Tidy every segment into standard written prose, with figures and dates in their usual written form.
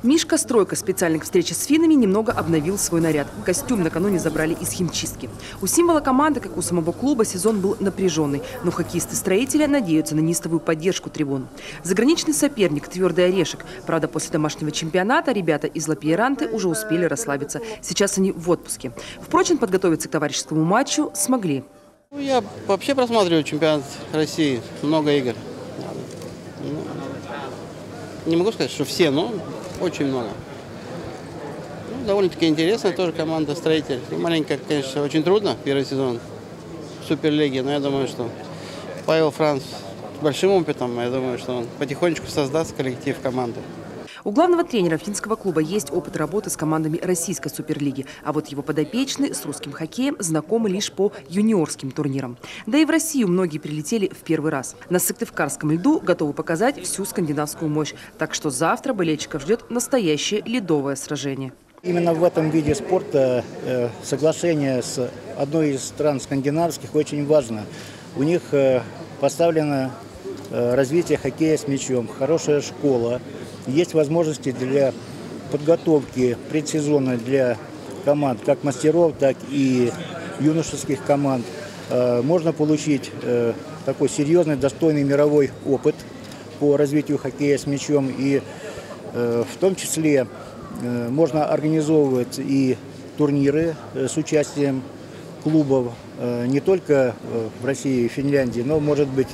Мишка Стройка специально к встрече с финнами немного обновил свой наряд. Костюм накануне забрали из химчистки. У символа команды, как у самого клуба, сезон был напряженный. Но хоккеисты-строителя надеются на неистовую поддержку трибун. Заграничный соперник – твердый орешек. Правда, после домашнего чемпионата ребята из Лапиеранты уже успели расслабиться. Сейчас они в отпуске. Впрочем, подготовиться к товарищескому матчу смогли. Я вообще просматриваю чемпионат России. Много игр. Не могу сказать, что все, но очень много. Довольно-таки интересная тоже команда «Строитель». Маленько, конечно, очень трудно первый сезон в Суперлиге, но я думаю, что Павел Франц с большим опытом, я думаю, что он потихонечку создаст коллектив команды. У главного тренера финского клуба есть опыт работы с командами российской суперлиги. А вот его подопечные с русским хоккеем знакомы лишь по юниорским турнирам. Да и в Россию многие прилетели в первый раз. На Сыктывкарском льду готовы показать всю скандинавскую мощь. Так что завтра болельщиков ждет настоящее ледовое сражение. Именно в этом виде спорта соглашение с одной из стран скандинавских очень важно. У них поставлено развитие хоккея с мячом, хорошая школа. Есть возможности для подготовки предсезона для команд, как мастеров, так и юношеских команд. Можно получить такой серьезный, достойный мировой опыт по развитию хоккея с мячом. И в том числе можно организовывать и турниры с участием клубов не только в России и Финляндии, но, может быть,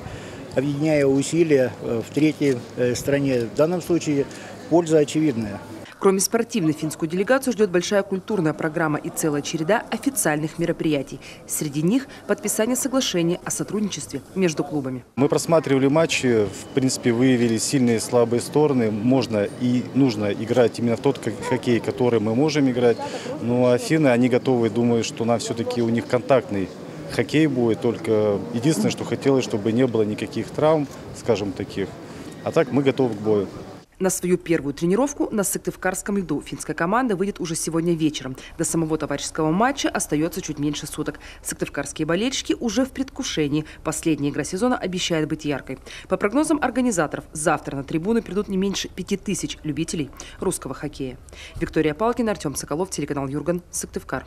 объединяя усилия в третьей стране. В данном случае польза очевидная. Кроме спортивной, финскую делегацию ждет большая культурная программа и целая череда официальных мероприятий. Среди них подписание соглашения о сотрудничестве между клубами. Мы просматривали матчи, в принципе, выявили сильные и слабые стороны. Можно и нужно играть именно в тот хоккей, который мы можем играть. Ну а финны, они готовы, думаю, что нам все-таки у них контактный хоккей будет. Только единственное, что хотелось, чтобы не было никаких травм, скажем, таких. А так мы готовы к бою. На свою первую тренировку на Сыктывкарском льду финская команда выйдет уже сегодня вечером. До самого товарищеского матча остается чуть меньше суток. Сыктывкарские болельщики уже в предвкушении. Последняя игра сезона обещает быть яркой. По прогнозам организаторов, завтра на трибуны придут не меньше 5000 любителей русского хоккея. Виктория Палкина, Артем Соколов, телеканал Юрган, Сыктывкар.